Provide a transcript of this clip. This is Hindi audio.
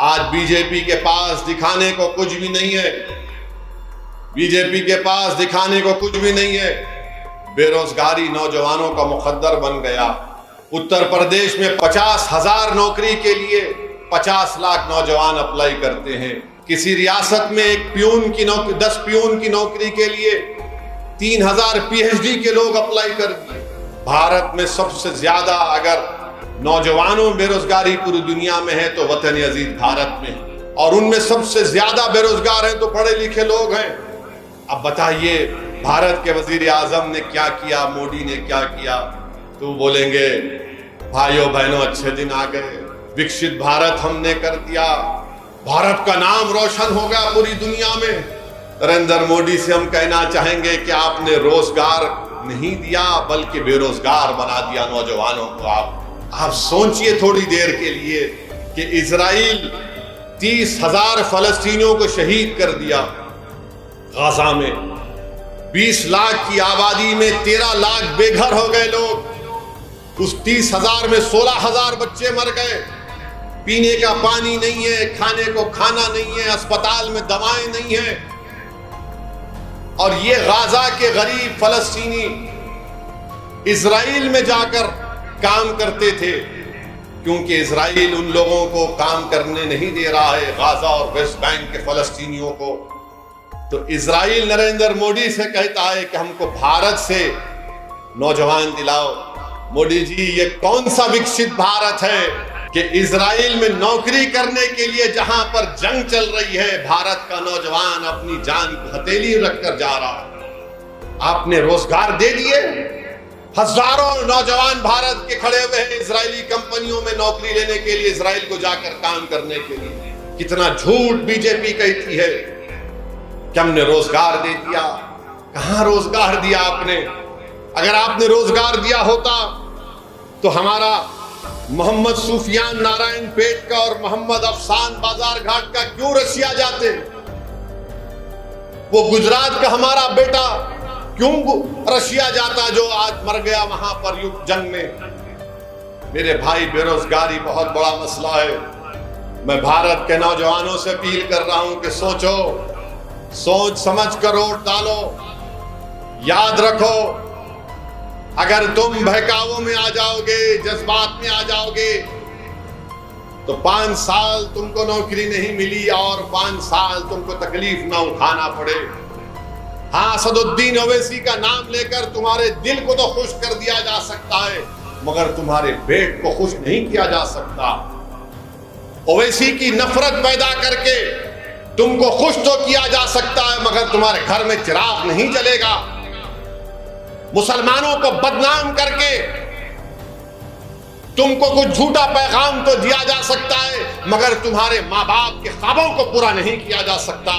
आज बीजेपी के पास दिखाने को कुछ भी नहीं है। बीजेपी के पास दिखाने को कुछ भी नहीं है। बेरोजगारी नौजवानों का मुकद्दर बन गया। उत्तर प्रदेश में 50,000 नौकरी के लिए 50 लाख नौजवान अप्लाई करते हैं। किसी रियासत में एक प्यून की नौकरी 10 प्यून की नौकरी के लिए 3000 पीएचडी के लोग अप्लाई कर दिए। भारत में सबसे ज्यादा अगर नौजवानों में बेरोजगारी पूरी दुनिया में है तो वतन अजीज भारत में है, और उनमें सबसे ज्यादा बेरोजगार हैं तो पढ़े लिखे लोग हैं। अब बताइए भारत के वजीर आजम ने क्या किया, मोदी ने क्या किया? तो बोलेंगे भाइयों बहनों अच्छे दिन आ गए, विकसित भारत हमने कर दिया, भारत का नाम रोशन होगा पूरी दुनिया में। नरेंद्र मोदी से हम कहना चाहेंगे कि आपने रोजगार नहीं दिया बल्कि बेरोजगार बना दिया नौजवानों को। आप सोचिए थोड़ी देर के लिए कि इजराइल 30,000 फलस्तीनियों को शहीद कर दिया गाजा में। 20 लाख की आबादी में 13 लाख बेघर हो गए लोग। उस 30,000 में 16,000 बच्चे मर गए। पीने का पानी नहीं है, खाने को खाना नहीं है, अस्पताल में दवाएं नहीं है। और ये गाजा के गरीब फलस्तीनी इजराइल में जाकर काम करते थे, क्योंकि इजराइल उन लोगों को काम करने नहीं दे रहा है, गाजा और वेस्ट बैंक के फलस्तीनियों को। तो इजराइल नरेंद्र मोदी से कहता है कि हमको भारत से नौजवान दिलाओ। मोदी जी, ये कौन सा विकसित भारत है कि इजराइल में नौकरी करने के लिए जहां पर जंग चल रही है, भारत का नौजवान अपनी जान को हथेली रखकर जा रहा है। आपने रोजगार दे दिए। हजारों नौजवान भारत के खड़े हुए हैं इजरायली कंपनियों में नौकरी लेने के लिए, इजराइल को जाकर काम करने के लिए। कितना झूठ बीजेपी कहती है कि हमने रोजगार दे दिया। कहां रोजगार दिया आपने? अगर आपने रोजगार दिया होता तो हमारा मोहम्मद सुफियान नारायण पेट का और मोहम्मद अफसान बाजार घाट का क्यों रशिया जाते? वो गुजरात का हमारा बेटा क्यों रशिया जाता जो आज मर गया वहां पर युद्ध जंग में? मेरे भाई, बेरोजगारी बहुत बड़ा मसला है। मैं भारत के नौजवानों से अपील कर रहा हूं कि सोचो, सोच समझ कर वोट डालो। याद रखो, अगर तुम बहकावों में आ जाओगे, जज्बात में आ जाओगे, तो 5 साल तुमको नौकरी नहीं मिली और 5 साल तुमको तकलीफ ना उठाना पड़े। हाँ, असदुद्दीन ओवैसी का नाम लेकर तुम्हारे दिल को तो खुश कर दिया जा सकता है, मगर तुम्हारे पेट को खुश नहीं किया जा सकता। ओवैसी की नफरत पैदा करके तुमको खुश तो किया जा सकता है, मगर तुम्हारे घर में चिराग नहीं जलेगा। मुसलमानों को बदनाम करके तुमको कुछ झूठा पैगाम तो दिया जा सकता है, मगर तुम्हारे माँ बाप के ख्वाबों को पूरा नहीं किया जा सकता।